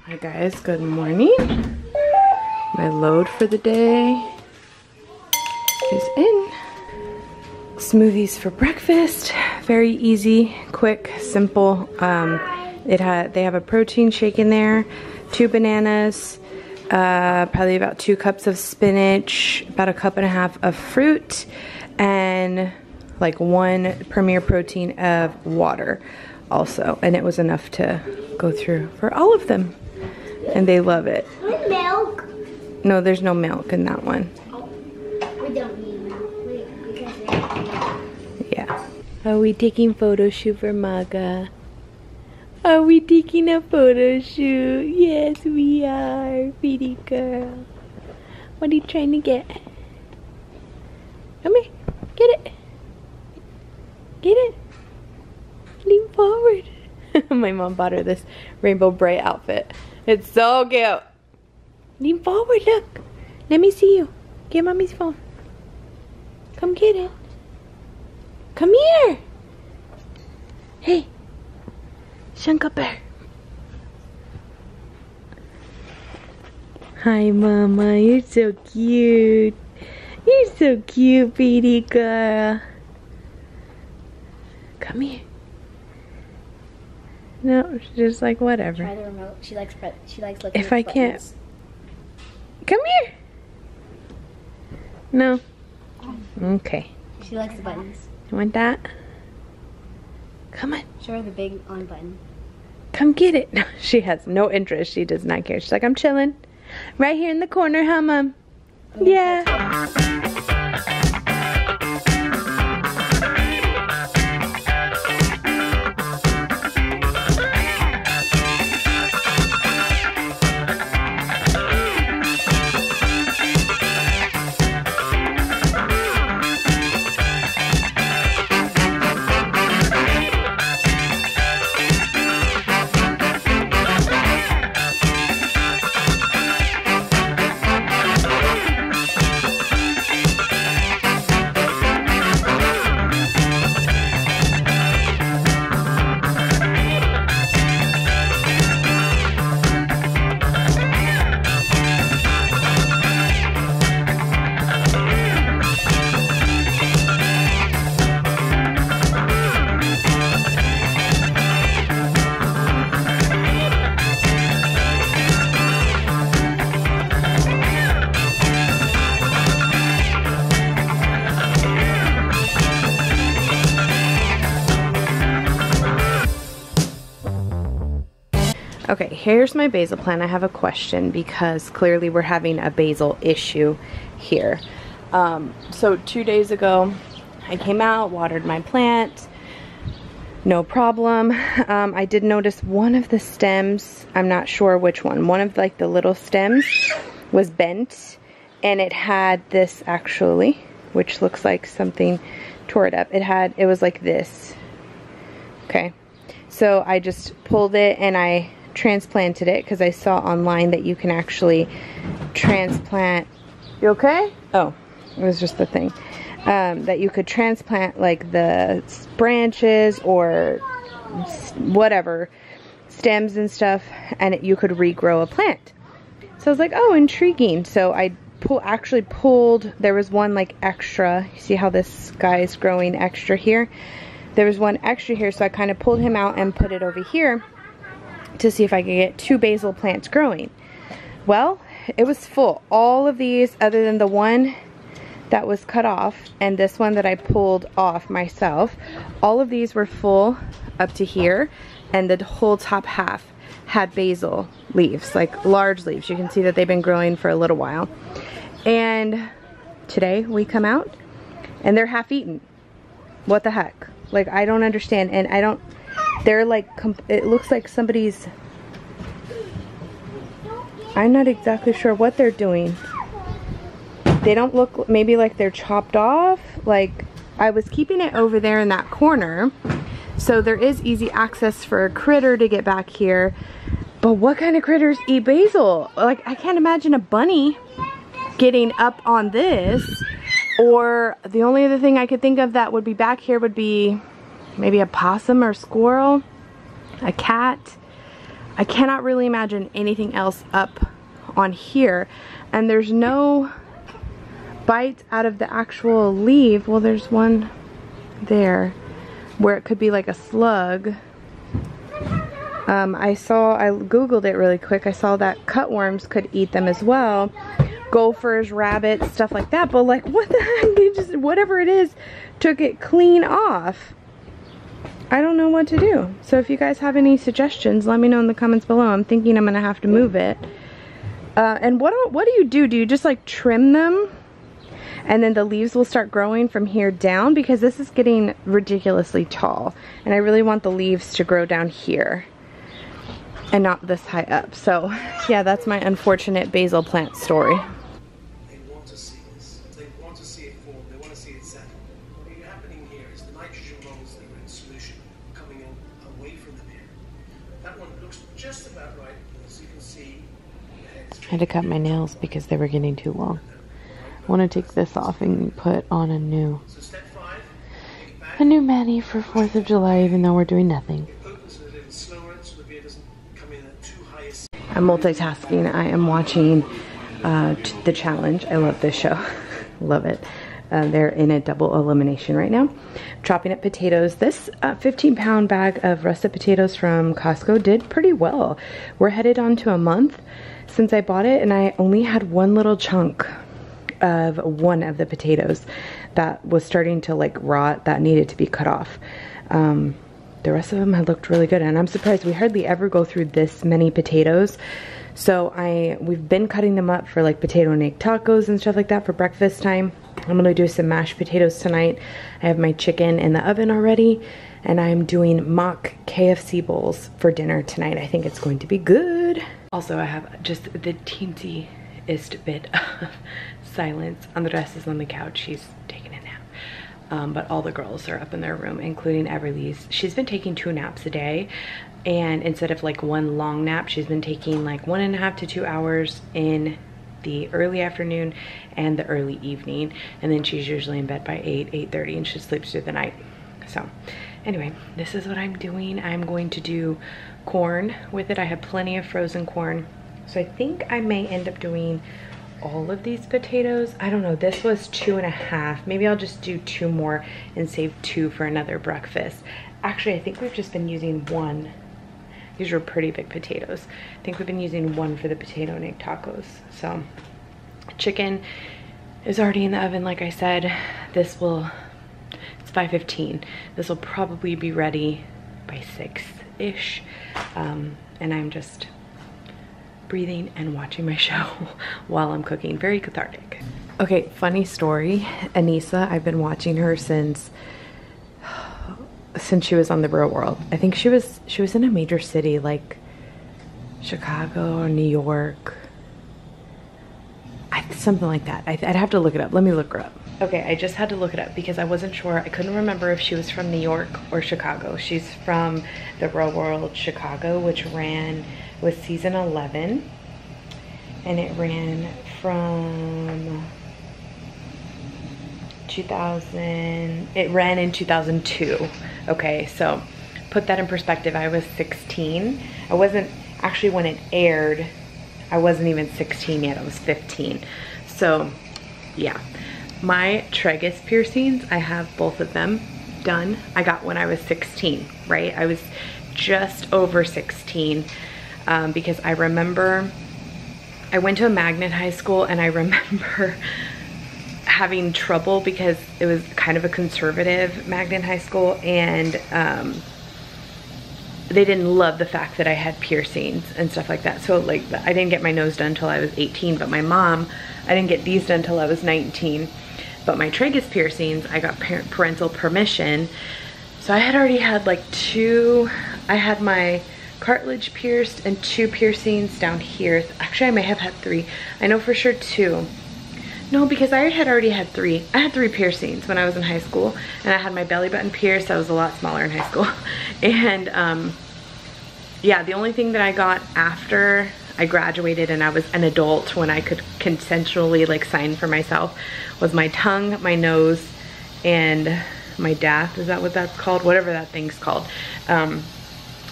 Hi guys, good morning. My load for the day is in. Smoothies for breakfast. Very easy, quick, simple. They have a protein shake in there, 2 bananas, probably about 2 cups of spinach, about 1.5 cups of fruit, and like 1 Premier Protein of water also. And it was enough to go through for all of them. And they love it. With milk? No, there's no milk in that one. Oh, we don't need milk because we have milk. Yeah. Are we taking photo shoot for Maga? Are we taking a photo shoot? Yes, we are. Pretty girl. What are you trying to get? Come here. Get it. Get it. Lean forward. My mom bought her this Rainbow Bright outfit. It's so cute. Lean forward, look. Let me see you. Get mommy's phone. Come get it. Come here. Hey. Shunka Bear. Hi, Mama. You're so cute. You're so cute, pretty girl. Come here. No, she's just like, whatever. Try the remote. She likes looking If I can't. Come here. No. Okay. She likes the buttons. You want that? Come on. Show her the big on button. Come get it. No, she has no interest. She does not care. She's like, I'm chilling. Right here in the corner, huh, Mom? Yeah. Okay, here's my basil plant. I have a question because clearly we're having a basil issue here. So 2 days ago, I came out, watered my plant, no problem. I did notice one of the stems, I'm not sure which one of like the little stems was bent, and it had this actually, which looks like something tore it up. It was like this. Okay, so I just pulled it and I transplanted it because I saw online that you can actually transplant. You okay? Oh, it was just the thing. That you could transplant like the branches or whatever, stems and stuff, and you could regrow a plant. So I was like, oh, intriguing. So I actually pulled, there was one like extra. You see how this guy is growing extra here? There was one extra here, so I kind of pulled him out and put it over here to see if I could get 2 basil plants growing. Well, it was full. All of these, other than the one that was cut off and this one that I pulled off myself, all of these were full up to here, and the whole top half had basil leaves, like large leaves. You can see that they've been growing for a little while. And today we come out and they're half eaten. What the heck? Like, I don't understand. And I don't, they're like, it looks like somebody's, I'm not exactly sure what they're doing. They don't look maybe like they're chopped off. Like, I was keeping it over there in that corner, so there is easy access for a critter to get back here. But what kind of critters eat basil? Like, I can't imagine a bunny getting up on this. Or the only other thing I could think of that would be back here would be maybe a possum or squirrel, a cat. I cannot really imagine anything else up on here. And there's no bite out of the actual leaf. Well, there's one there where it could be like a slug. I googled it really quick. I saw that cutworms could eat them as well. Gophers, rabbits, stuff like that. But like, what the heck? It just, whatever it is, took it clean off. I don't know what to do. So if you guys have any suggestions, let me know in the comments below. I'm thinking I'm gonna have to move it. And what do you do? Do you just like trim them? And then the leaves will start growing from here down, because this is getting ridiculously tall. And I really want the leaves to grow down here and not this high up. So yeah, that's my unfortunate basil plant story. They want to see this. They want to see it form. They want to see it settle. What is happening here is the nitrogen moles that are in solution coming away from the mirror. That one looks just about right. As you can see, I had to cut my nails because they were getting too long. I want to take this off and put on a new mani for 4th of July, even though we're doing nothing. I'm multitasking. I am watching The Challenge. I love this show. Love it. They're in a double elimination right now. Chopping up potatoes. This 15-pound bag of russet potatoes from Costco did pretty well. We're headed on to a month since I bought it, and I only had one little chunk of one of the potatoes that was starting to like rot, that needed to be cut off. The rest of them had looked really good, and I'm surprised we hardly ever go through this many potatoes. So we've been cutting them up for like potato and egg tacos and stuff like that for breakfast time. I'm gonna do some mashed potatoes tonight. I have my chicken in the oven already, and I'm doing mock KFC bowls for dinner tonight. I think it's going to be good. Also, I have just the teensiest bit of silence. Andres is on the couch. She's taking a nap. But all the girls are up in their room, including Everly's. She's been taking 2 naps a day, and instead of like one long nap, she's been taking like 1.5 to 2 hours in the early afternoon and the early evening, and then she's usually in bed by 8:30, and she sleeps through the night. So anyway, this is what I'm doing. I'm going to do corn with it. I have plenty of frozen corn, so I think I may end up doing all of these potatoes. I don't know, this was 2.5. Maybe I'll just do 2 more and save 2 for another breakfast. Actually, I think we've just been using 1. These are pretty big potatoes. I think we've been using 1 for the potato and egg tacos. So chicken is already in the oven, like I said. It's 5:15. This will probably be ready by 6-ish. And I'm just breathing and watching my show while I'm cooking. Very cathartic. Okay, funny story. Anissa, I've been watching her since she was on The Real World. I think she was in a major city like Chicago or New York. Something like that. I'd have to look it up. Let me look her up. Okay, I just had to look it up because I wasn't sure. I couldn't remember if she was from New York or Chicago. She's from The Real World Chicago, which was season 11, and it ran from 2000. It ran in 2002. Okay, so put that in perspective. I was 16. I wasn't actually, when it aired, I wasn't even 16 yet. I was 15. So yeah, my tragus piercings, I have both of them done. I got when I was 16, right? I was just over 16 because I remember I went to a magnet high school, and I remember having trouble because it was kind of a conservative magnet high school, and they didn't love the fact that I had piercings and stuff like that. So like, I didn't get my nose done until I was 18, but my mom, I didn't get these done until I was 19. But my tragus piercings, I got parental permission. So I had already had like 2, I had my cartilage pierced and 2 piercings down here. Actually, I may have had 3. I know for sure 2. No, because I had already had 3. I had 3 piercings when I was in high school, and I had my belly button pierced. I was a lot smaller in high school. And yeah, the only thing that I got after I graduated and I was an adult, when I could consensually like sign for myself, was my tongue, my nose, and my dath. Is that what that's called? Whatever that thing's called.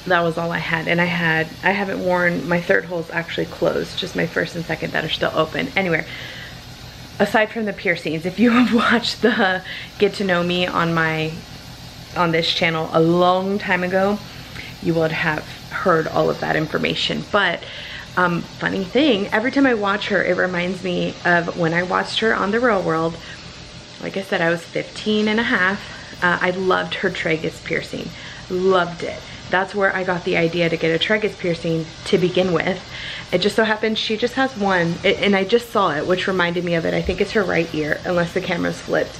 that was all I had. And I haven't worn, my third hole's actually closed, just my first and second that are still open. Anyway, aside from the piercings, if you have watched the Get to Know Me on this channel a long time ago, you would have heard all of that information. But funny thing, every time I watch her, it reminds me of when I watched her on The Real World. Like I said, I was 15 and a half. I loved her tragus piercing, loved it. That's where I got the idea to get a tragus piercing to begin with. It just so happens she just has one, and I just saw it, which reminded me of it. I think it's her right ear, unless the camera's flipped.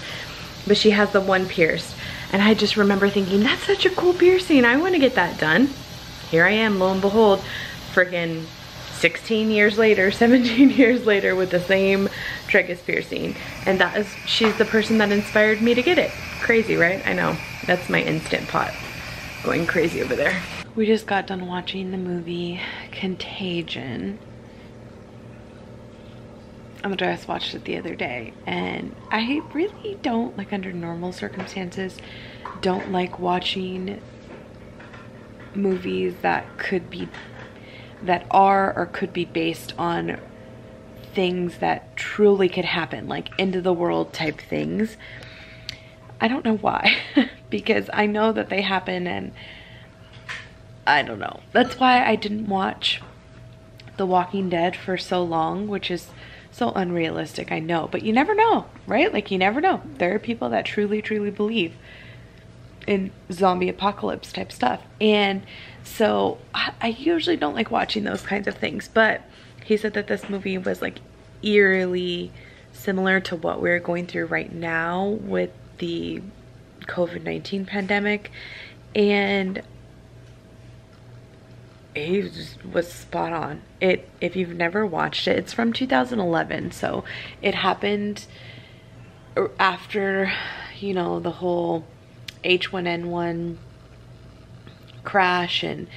But she has the one pierced. And I just remember thinking, that's such a cool piercing. I want to get that done. Here I am, lo and behold, friggin' 16 years later, 17 years later with the same tragus piercing. And she's the person that inspired me to get it. Crazy, right? I know. That's my Instant Pot going crazy over there. We just got done watching the movie Contagion. Andreas watched it the other day, and I really don't, like, under normal circumstances, don't like watching movies that are or could be based on things that truly could happen, like end of the world type things. I don't know why, because I know that they happen, and I don't know. That's why I didn't watch The Walking Dead for so long, which is so unrealistic, I know, but you never know, right? Like, you never know. There are people that truly, truly believe in zombie apocalypse type stuff. And so I usually don't like watching those kinds of things, but he said that this movie was like eerily similar to what we're going through right now with the COVID-19 pandemic. And he was spot on. If you've never watched it, it's from 2011, so it happened after, you know, the whole H1N1 crash and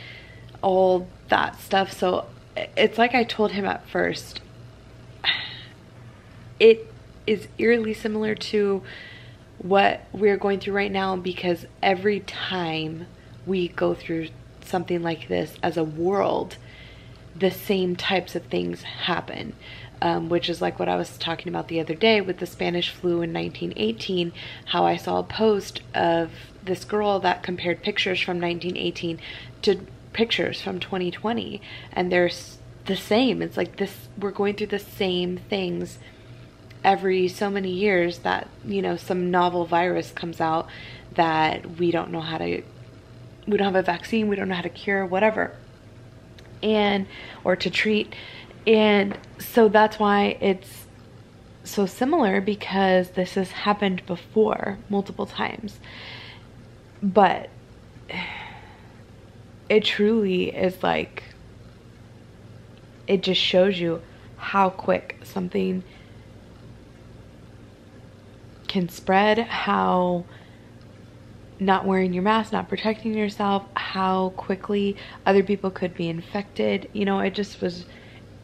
all that stuff. So it's like I told him at first, it is eerily similar to what we're going through right now, because every time we go through something like this as a world, the same types of things happen, which is like what I was talking about the other day with the Spanish flu in 1918, how I saw a post of this girl that compared pictures from 1918 to pictures from 2020, and they're the same. It's like this, we're going through the same things every so many years, that, you know, some novel virus comes out that we don't know how to, we don't have a vaccine, we don't know how to cure, whatever, and or to treat. And so that's why it's so similar, because this has happened before multiple times. But it truly is like, it just shows you how quick something can spread, how not wearing your mask, not protecting yourself, how quickly other people could be infected. You know, it just was,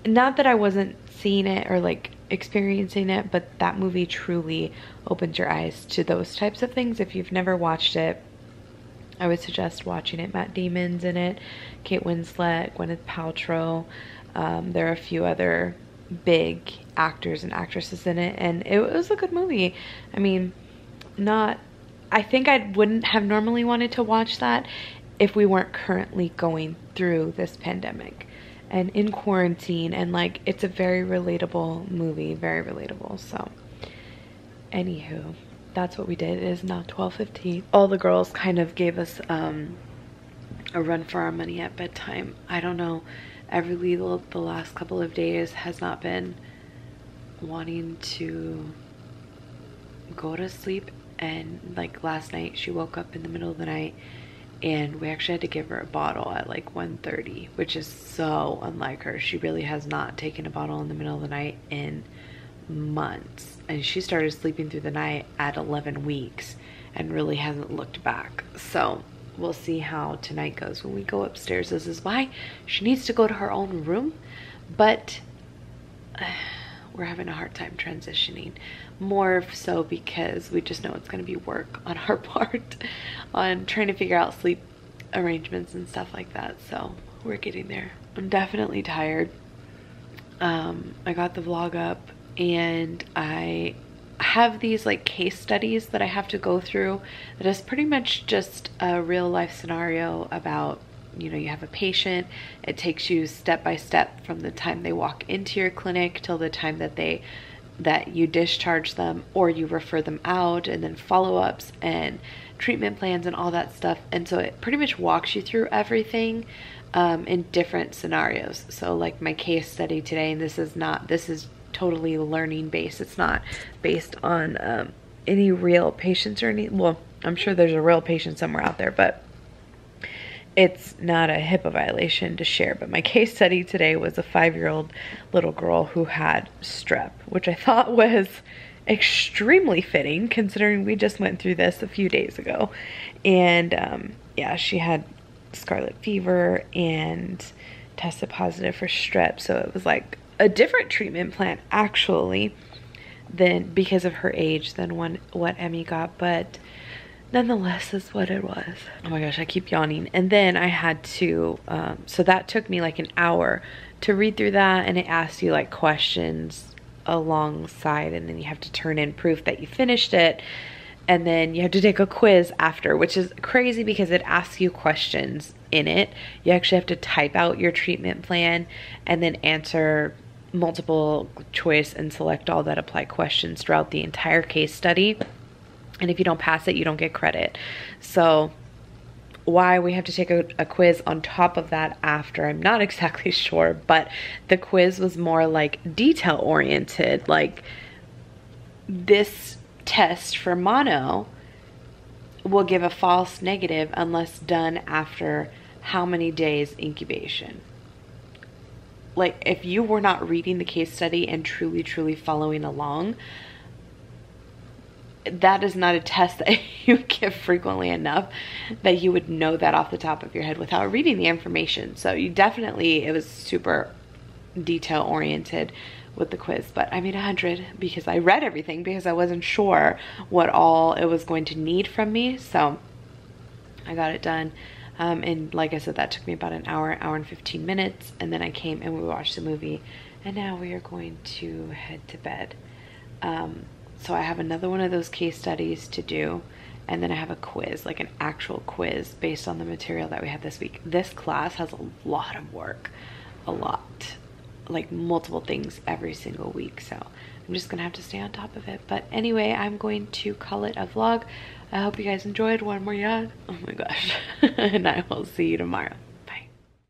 not that I wasn't seeing it or like experiencing it, but that movie truly opens your eyes to those types of things. If you've never watched it, I would suggest watching it. Matt Damon's in it, Kate Winslet, Gwyneth Paltrow. There are a few other big actors and actresses in it, and it was a good movie. I mean, I think I wouldn't have normally wanted to watch that if we weren't currently going through this pandemic and in quarantine, and like, it's a very relatable movie, very relatable. So anywho, that's what we did. It is now 12:15. All the girls kind of gave us a run for our money at bedtime. I don't know, Everly the last couple of days has not been wanting to go to sleep, and like last night she woke up in the middle of the night and we actually had to give her a bottle at like 1:30, which is so unlike her. She really has not taken a bottle in the middle of the night in months, and she started sleeping through the night at 11 weeks and really hasn't looked back. So we'll see how tonight goes when we go upstairs. This is why she needs to go to her own room, but we're having a hard time transitioning, more so because we just know it's going to be work on our part on trying to figure out sleep arrangements and stuff like that. So we're getting there. I'm definitely tired. I got the vlog up and I have these like case studies that I have to go through that is pretty much just a real life scenario about, you know, you have a patient. It takes you step by step from the time they walk into your clinic till the time that you discharge them or you refer them out, and then follow-ups and treatment plans and all that stuff. And so it pretty much walks you through everything in different scenarios. So like my case study today, and this is totally learning based. It's not based on any real patients or any, well, I'm sure there's a real patient somewhere out there, but it's not a HIPAA violation to share. But my case study today was a 5-year-old little girl who had strep, which I thought was extremely fitting considering we just went through this a few days ago. And yeah, she had scarlet fever and tested positive for strep. So it was like a different treatment plan actually than, because of her age, than what Emmy got, but nonetheless, that's what it was. Oh my gosh, I keep yawning. And then I had to, so that took me like an hour to read through that, and it asked you like questions alongside, and then you have to turn in proof that you finished it, and then you have to take a quiz after, which is crazy because it asks you questions in it. You actually have to type out your treatment plan and then answer multiple choice and select all that apply questions throughout the entire case study. And if you don't pass it, you don't get credit. So why we have to take a quiz on top of that after, I'm not exactly sure, but the quiz was more like detail oriented. Like, this test for mono will give a false negative unless done after how many days incubation. Like, if you were not reading the case study and truly following along, that is not a test that you give frequently enough that you would know that off the top of your head without reading the information. So you definitely, it was super detail oriented with the quiz, but I made 100 because I read everything because I wasn't sure what all it was going to need from me. So I got it done. And like I said, that took me about an hour and 15 minutes. And then I came and we watched the movie, and now we are going to head to bed. So I have another one of those case studies to do, and then I have a quiz, like an actual quiz based on the material that we had this week. This class has a lot of work, a lot, like multiple things every single week. So I'm just gonna have to stay on top of it. But anyway, I'm going to call it a vlog. I hope you guys enjoyed. One more yawn. Oh my gosh. And I will see you tomorrow.